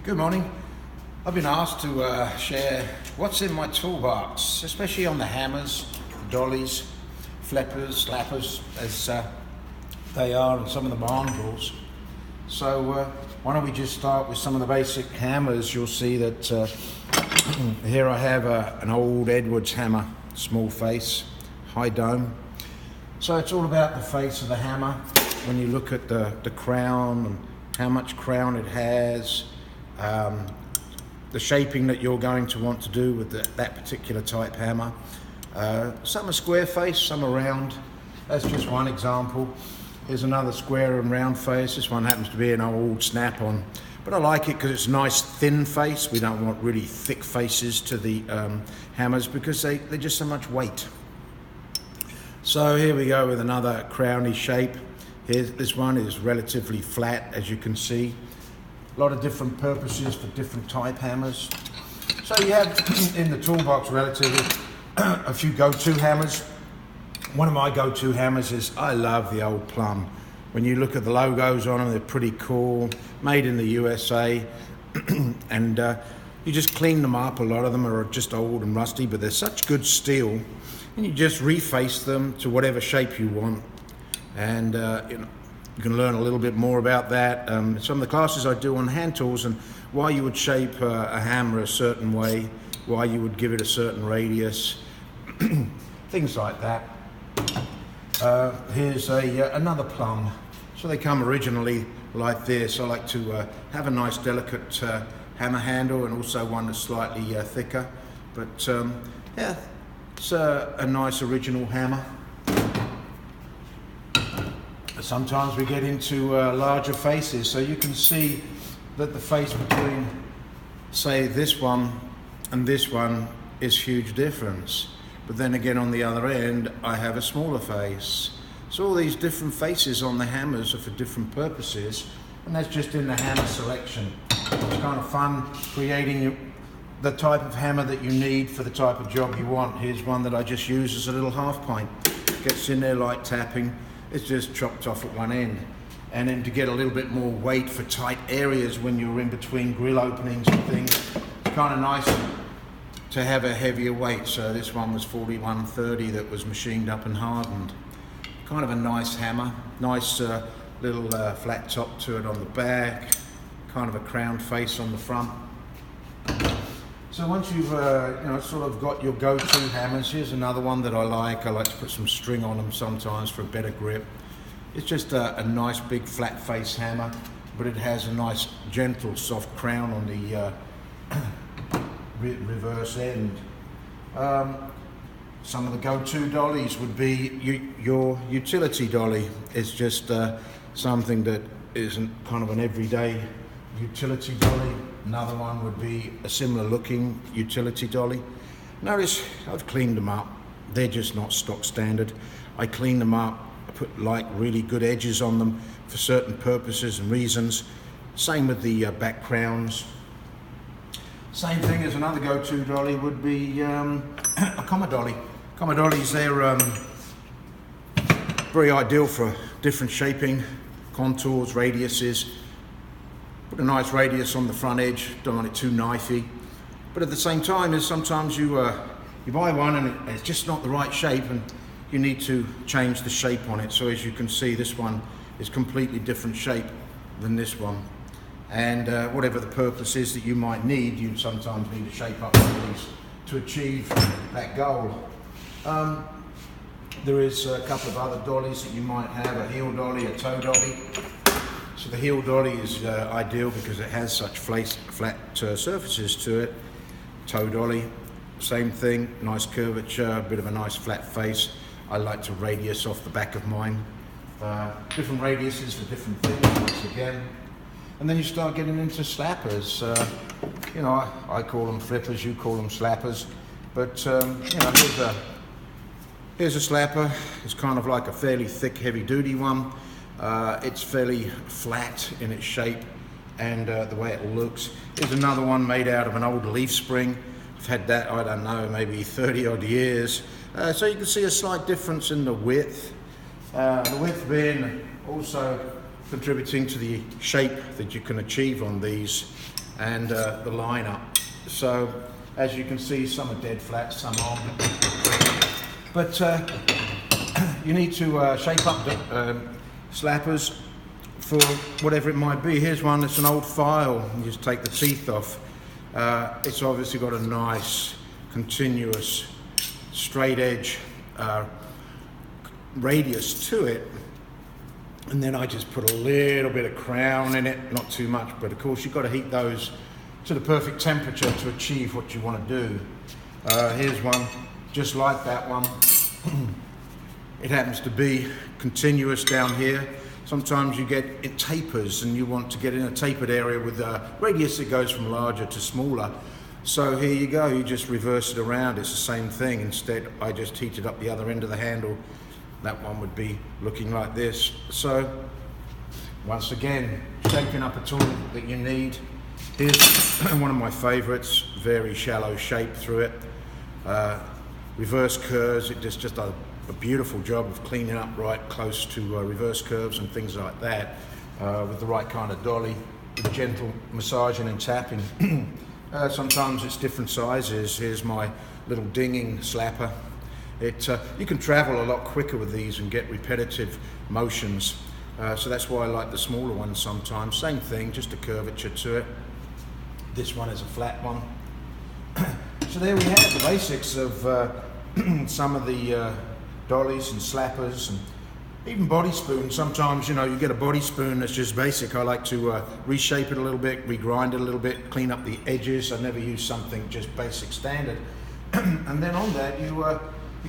Good morning. I've been asked to share what's in my toolbox, especially on the hammers, dollies, flippers, slappers, as they are, and some of the mandrels. So why don't we just start with some of the basic hammers. You'll see that here I have an old Edwards hammer, small face, high dome. So it's all about the face of the hammer. When you look at the crown and how much crown it has, the shaping that you're going to want to do with that particular type hammer. Some are square face, some are round. That's just one example. Here's another square and round face. This one happens to be an old snap-on, but I like it because it's a nice thin face. We don't want really thick faces to the hammers because they're just so much weight. So here we go with another crowny shape. This one is relatively flat, as you can see. A lot of different purposes for different type hammers. So you have in the toolbox relatively a few go-to hammers. One of my go-to hammers is, I love the old Plum. When you look at the logos on them, they're pretty cool, made in the USA. And you just clean them up. A lot of them are just old and rusty, but they're such good steel. And you just reface them to whatever shape you want. And you can learn a little bit more about that. Some of the classes I do on hand tools and why you would shape a hammer a certain way, why you would give it a certain radius, things like that. Here's another Plum. So they come originally like this. I like to have a nice delicate hammer handle and also one that's slightly thicker. But yeah, it's a nice original hammer. Sometimes we get into larger faces, so you can see that the face between, say, this one and this one is huge difference. But then again, on the other end, I have a smaller face. So all these different faces on the hammers are for different purposes, and that's just in the hammer selection. It's kind of fun creating the type of hammer that you need for the type of job you want. Here's one that I just use as a little half pint. Gets in there like tapping. It's just chopped off at one end. And then to get a little bit more weight for tight areas when you're in between grill openings and things, it's kind of nice to have a heavier weight. So this one was 4130 that was machined up and hardened. Kind of a nice hammer, nice little flat top to it on the back, kind of a crowned face on the front. So once you've sort of got your go-to hammers, here's another one that I like. I like to put some string on them sometimes for a better grip. It's just a nice big flat face hammer, but it has a nice gentle soft crown on the reverse end. Some of the go-to dollies would be your utility dolly. It's just something that isn't kind of an everyday utility dolly. Another one would be a similar looking utility dolly. Notice I've cleaned them up. They're just not stock standard. I clean them up, I put like really good edges on them for certain purposes and reasons. Same with the back crowns. Same thing as another go-to dolly would be a comma dolly. Comma dollies, they're very ideal for different shaping, contours, radiuses. Put a nice radius on the front edge, don't want it too knifey. But at the same time, is sometimes you buy one and it's just not the right shape and you need to change the shape on it. So as you can see, this one is completely different shape than this one. And whatever the purpose is that you might need, you sometimes need to shape up these to achieve that goal. There is a couple of other dollies that you might have, a heel dolly, a toe dolly. So the heel dolly is ideal because it has such flat surfaces to it. Toe dolly, same thing, nice curvature, a bit of a nice flat face. I like to radius off the back of mine. Different radiuses for different things, once again. And then you start getting into slappers. I call them flippers, you call them slappers. But here's a slapper. It's kind of like a fairly thick, heavy-duty one. It's fairly flat in its shape and the way it looks. Here's another one made out of an old leaf spring. I've had that, I don't know, maybe 30 odd years. So you can see a slight difference in the width. The width being also contributing to the shape that you can achieve on these and the lineup. So as you can see, some are dead flat, some aren't. But you need to shape up the slappers for whatever it might be. Here's one that's an old file. You just take the teeth off. It's obviously got a nice, continuous, straight edge radius to it. And then I just put a little bit of crown in it, not too much, but of course you've got to heat those to the perfect temperature to achieve what you want to do. Here's one just like that one. It happens to be continuous down here. Sometimes you get it tapers and you want to get in a tapered area with a radius that goes from larger to smaller. So here you go, you just reverse it around, it's the same thing. Instead, I just heated up the other end of the handle. That one would be looking like this. So, once again, shaping up a tool that you need. Here's one of my favorites, very shallow shape through it. Reverse curves, it just does a beautiful job of cleaning up right close to reverse curves and things like that with the right kind of dolly, with gentle massaging and tapping. Sometimes it's different sizes. Here's my little dinging slapper. You can travel a lot quicker with these and get repetitive motions. So that's why I like the smaller ones sometimes. Same thing, just a curvature to it. This one is a flat one. So there we have the basics of some of the dollies and slappers and even body spoons. Sometimes, you know, you get a body spoon that's just basic. I like to reshape it a little bit, regrind it a little bit, clean up the edges. I never use something just basic standard. And then on that, you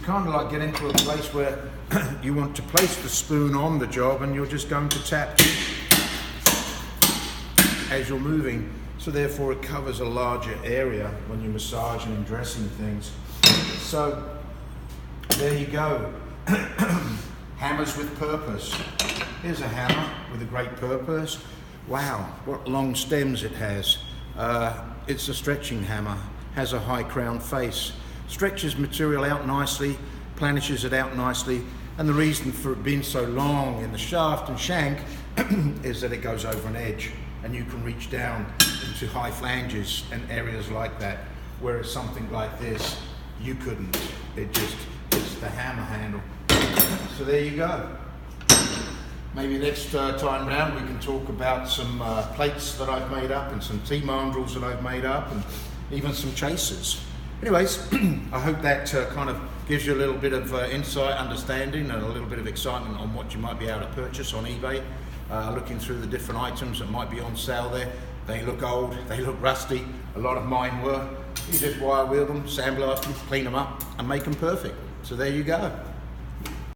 kind of like get into a place where you want to place the spoon on the job and you're just going to tap as you're moving. So therefore it covers a larger area when you're massaging and dressing things. So there you go. Hammers with purpose. Here's a hammer with a great purpose. Wow, what long stems it has. It's a stretching hammer, has a high crown face. Stretches material out nicely, planishes it out nicely, and the reason for it being so long in the shaft and shank is that it goes over an edge and you can reach down into high flanges and areas like that, whereas something like this you couldn't. It's the hammer handle. So there you go. Maybe next time round we can talk about some plates that I've made up and some T-mandrels that I've made up and even some chasers. Anyways, I hope that kind of gives you a little bit of insight, understanding, and a little bit of excitement on what you might be able to purchase on eBay. Looking through the different items that might be on sale there. They look old, they look rusty. A lot of mine were. You just wire wheel them, sandblast them, clean them up, and make them perfect. So there you go.